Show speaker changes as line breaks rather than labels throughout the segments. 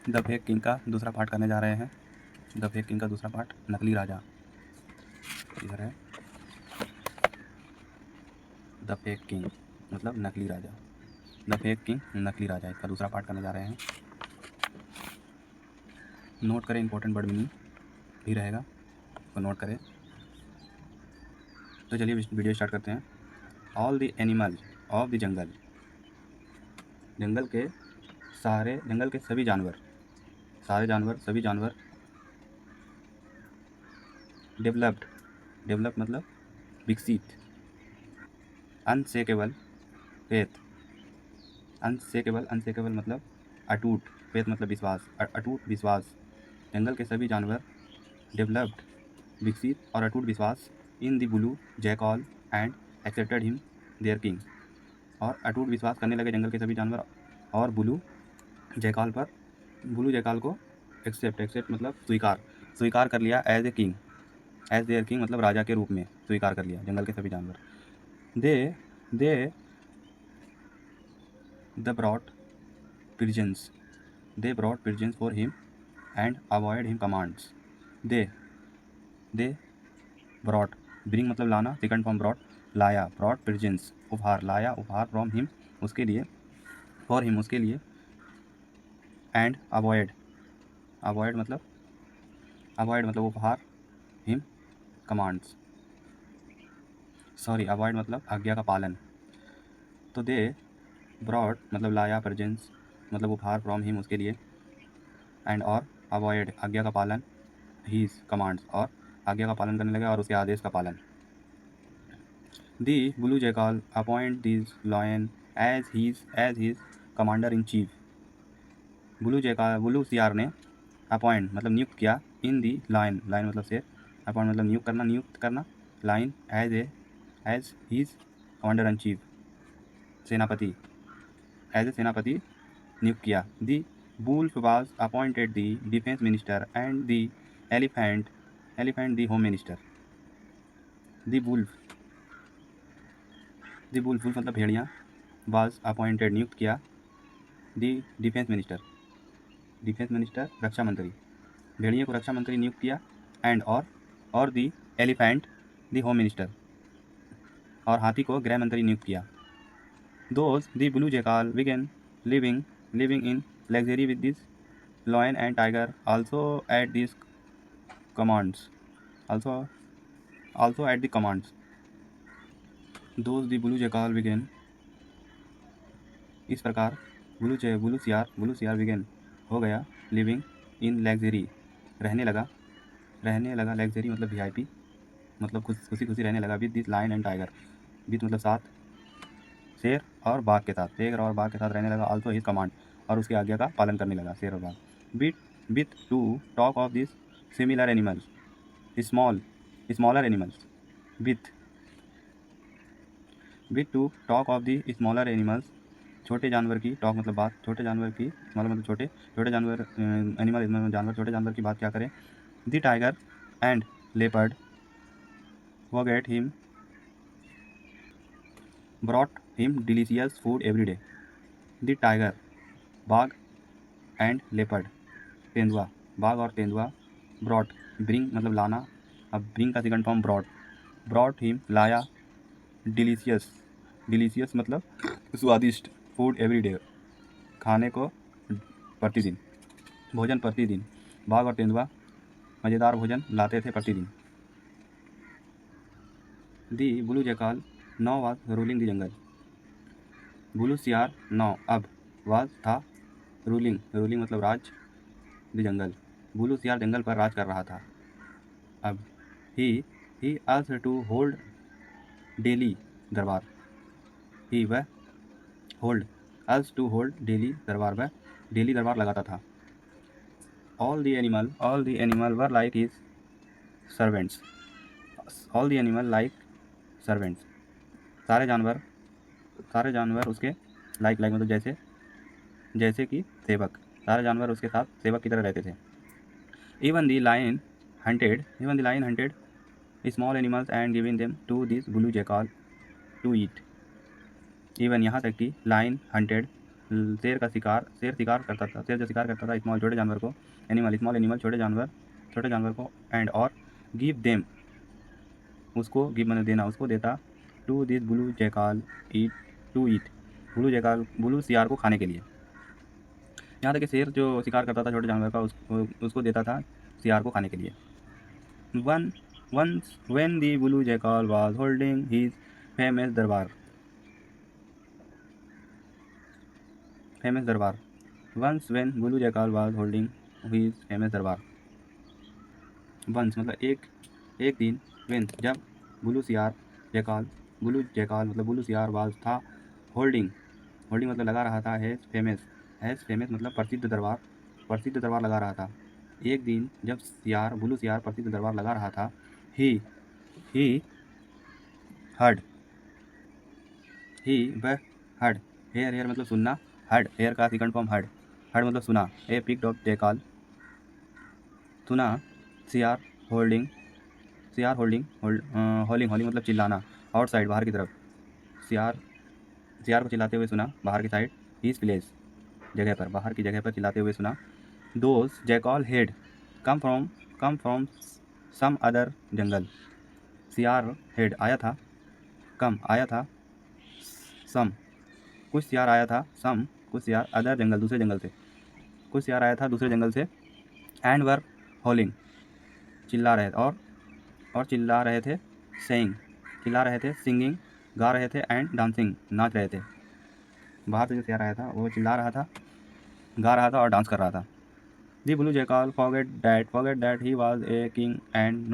The fake king का दूसरा part करने जा रहे हैं। द फेक किंग का दूसरा पार्ट, नकली राजा। इधर है द फेक किंग मतलब नकली राजा। द फेक किंग नकली राजा, इसका दूसरा पार्ट करने जा रहे हैं। नोट करें, इंपॉर्टेंट वर्ड मीनिंग भी रहेगा तो नोट करें। तो चलिए वीडियो स्टार्ट करते हैं। All the animal of the jungle, जंगल के सभी जानवर, सभी जानवर डेवलप्ड मतलब विकसित, अनशेकेबल फेथ, अनशेकेबल मतलब अटूट, फेथ मतलब विश्वास, अटूट विश्वास। जंगल के सभी जानवर डेवलप्ड विकसित और अटूट विश्वास in the blue jackal and accepted him there king, और अटूट विश्वास करने लगे जंगल के सभी जानवर और ब्लू जैकॉल को एक्सेप्ट मतलब स्वीकार कर लिया एज देयर किंग मतलब राजा के रूप में स्वीकार कर लिया जंगल के सभी जानवर। They brought pigeons for him and avoid him commands. They brought, bring मतलब लाना, सेकंड फॉर्म ब्रॉट, लाया, ब्रॉट पिजन्स उपहार, लाया उपहार, फ्रॉम हिम उसके लिए, फॉर हिम उसके लिए, एंड अवॉइड मतलब उपहार, हिम कमांड्स, अवॉइड मतलब आज्ञा का पालन। तो दे ब्रॉट मतलब लाया, प्रेजेंस मतलब उपहार, फ्रॉम हिम उसके लिए, एंड और अवॉइड आज्ञा का पालन, हीज कमांड्स और आज्ञा का पालन करने लगे और उसके आदेश का पालन। The blue jackal appoint this lion as his commander in chief. Blue सियार ने अपॉइंट मतलब नियुक्त किया, इन दी लाइन मतलब शेर, अपॉइंट मतलब नियुक्त करना, lion as his commander in chief सेनापति, एज ए सेनापति नियुक्त किया। The wolf was appointed the defence minister and the elephant the home minister. The wolf मतलब भेड़िया, वाज अपॉइंटेड नियुक्त किया, दी डिफेंस मिनिस्टर रक्षा मंत्री, भेड़िए को रक्षा मंत्री नियुक्त किया, एंड और the elephant the home minister, और हाथी को गृह मंत्री नियुक्त किया। Those the blue jackal began living in luxury with this lion and tiger also at the commands, those the blue jackal began, इस प्रकार ब्लू सियार बिगेन हो गया, लिविंग इन लग्जरी रहने लगा, लग्जरी मतलब वीआईपी मतलब खुशी रहने लगा, with this lion and tiger, with मतलब साथ, शेर और बाघ के साथ रहने लगा, आल्सो हिज कमांड और उसकी आज्ञा का पालन करने लगा, शेर और बाघ। With to talk of this similar animals, smaller animals, with to talk of the smaller animals, छोटे जानवर की, टॉक मतलब बात, छोटे जानवर की, स्मॉलर मतलब छोटे जानवर, एनिमल जानवर, छोटे जानवर की बात क्या करें। The tiger and leopard forget him brought him delicious food every day. The tiger, बाघ एंड लेपर्ड तेंदुआ, बाघ और तेंदुआ, ब्रॉट ब्रिंग मतलब लाना, अब ब्रिंग का सेकंड फॉर्म ब्रॉट हिम लाया, डिलीशियस मतलब स्वादिष्ट, फूड एवरी डे खाने को प्रतिदिन, भोजन प्रतिदिन, बाघ और तेंदुआ मज़ेदार भोजन लाते थे प्रतिदिन। The blue jackal now was ruling the jungle, blue सियार नाउ अब, वाज था, रूलिंग मतलब राज, द जंगल ब्लू सियार जंगल पर राज कर रहा था अब। He asked to hold daily durbar, he वह hold asked to hold daily durbar लगाता था। All the animal were like his servants, सारे जानवर उसके लाइक मतलब जैसे कि सेवक, सारे जानवर उसके साथ सेवक की तरह रहते थे। Even the lion hunted small animals and giving them to this blue jackal to eat. Even यहाँ तक कि lion hunted शेर शिकार करता था। शेर जो शिकार करता था स्मॉल छोटे जानवर को, स्मॉल एनिमल छोटे जानवर को, एंड और गिव देम उसको, गिव मैंने देना, उसको देता, to this blue jackal eat to eat blue सियार को खाने के लिए। यहाँ तक कि शेर जो शिकार करता था छोटे जानवर का उसको देता था सियार को खाने के लिए। Once when the blue jackal was holding his famous darbar, once when blue jackal was holding his famous darbar, once मतलब एक दिन, when जब ब्लू जैकाल मतलब ब्लू सियार वाज था, होल्डिंग मतलब लगा रहा था, हैज़ फेमस मतलब प्रसिद्ध दरबार लगा रहा था। एक दिन जब ब्लू सियार प्रसिद्ध दरबार लगा रहा था, ही हर्ड वह हर्ड, हेयर मतलब सुनना, हर्ड हेयर का सेकंड फॉर्म हर्ड मतलब सुना, ए पिक्ड ऑफ जैकाल सुना, सियार होल्डिंग हॉलिंग मतलब चिल्लाना, आउटसाइड बाहर की तरफ, सियार को चिल्लाते हुए सुना बाहर की साइड, हीज प्लेस बाहर की जगह पर चिल्लाते हुए सुना। Those jackal had come from some other jungle, सियार हेड आया था, कम आया था, सम कुछ सियार आया था, कुछ सियार अदर जंगल दूसरे जंगल से, कुछ सियार आया था दूसरे जंगल से, एंड वर हॉलिंग चिल्ला रहे थे, चिल्ला रहे थे, सिंगिंग गा रहे थे, एंड डांसिंग नाच रहे थे। बाहर से जो सियार आया था वो चिल्ला रहा था, गा रहा था और डांस कर रहा था। The blue jackal forget that he was a king and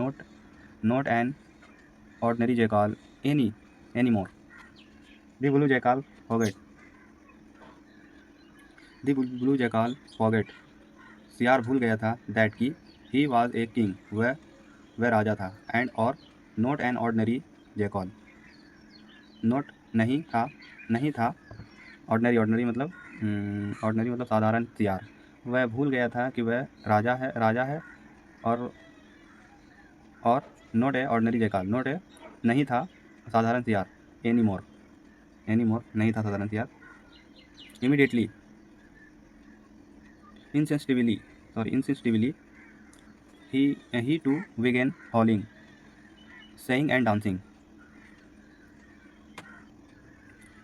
not an ordinary jackal anymore. The blue jackal forget सियार भूल गया था, दैट की ही वाज ए किंग वह राजा था, एंड और not an ordinary jackal not नहीं था ऑर्डिनरी मतलब साधारण सियार, वह भूल गया था कि वह राजा है, और नॉट ए ऑर्डिनरी जैकाल नहीं था साधारण सियार, एनी मोर नहीं था साधारण सियार। Immediately insensitively he too began howling, singing and dancing.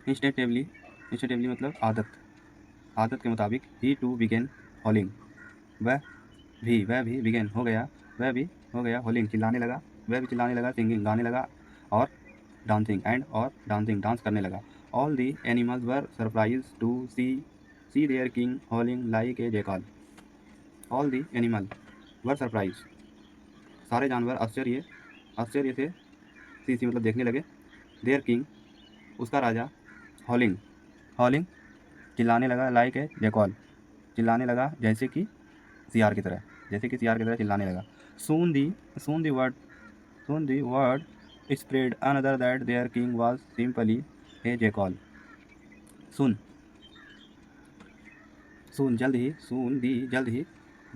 Instinctively मतलब आदत के मुताबिक, he too began howling वह भी began हो गया howling चिल्लाने लगा, singing गाने लगा, और dancing डांस करने लगा। All the animals were surprised to see their king howling like a jackal. All the animals were surprised, सारे जानवर आश्चर्य से सी मतलब देखने लगे, देयर किंग उसका राजा, हॉलिंग चिल्लाने लगा, लाइक ए जैकॉल चिल्लाने लगा जैसे कि सियार की तरह चिल्लाने लगा। Soon the word spread another that there king was simply a jackal. जल्द ही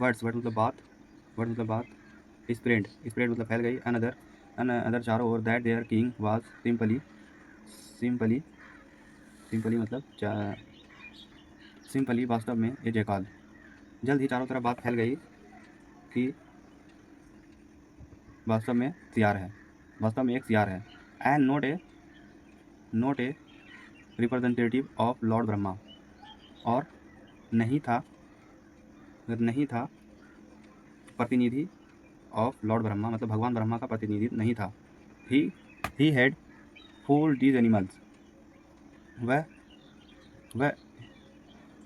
वर्ड्स मतलब बात स्प्रेड मतलब फैल गई, अनदर चारों ओर, that there king was simply वास्तव में ए जैकाल। जल्द ही चारों तरफ बात फैल गई कि वास्तव में एक सियार है, and not a representative of Lord Brahma, और नहीं था प्रतिनिधि ऑफ लॉर्ड ब्रह्मा मतलब भगवान ब्रह्मा का प्रतिनिधि नहीं था। He had fooled these animals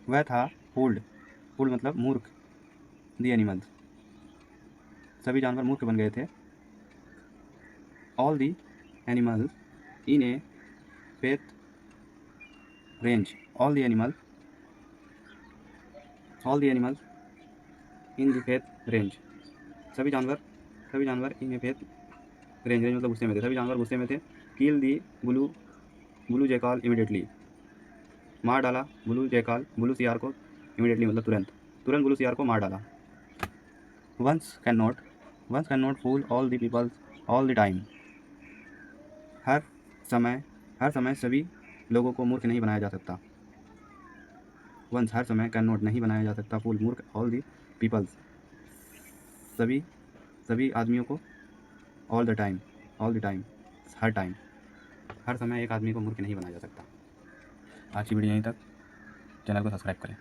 वह था फूल्ड मतलब मूर्ख, दी एनिमल्स सभी जानवर मूर्ख बन गए थे। All the animals in a faith range in the faith range सभी जानवर इन ए फेथ रेंज मतलब गुस्से में थे, सभी जानवर गुस्से में थे। किल दी ब्लू जैकाल इमीडिएटली मार डाला ब्लू सियार को, इमीडिएटली मतलब तुरंत ब्लू सियार को मार डाला। Once can not fool all the peoples all the time, हर समय सभी लोगों को मूर्ख नहीं बनाया जा सकता। वंस हर समय, कैन नॉट नहीं बनाया जा सकता, फूल मूर्ख, ऑल दी पीपल्स सभी आदमियों को, ऑल द टाइम हर टाइम, हर समय एक आदमी को मूर्ख नहीं बनाया जा सकता। आज की वीडियो यहीं तक। चैनल को सब्सक्राइब करें।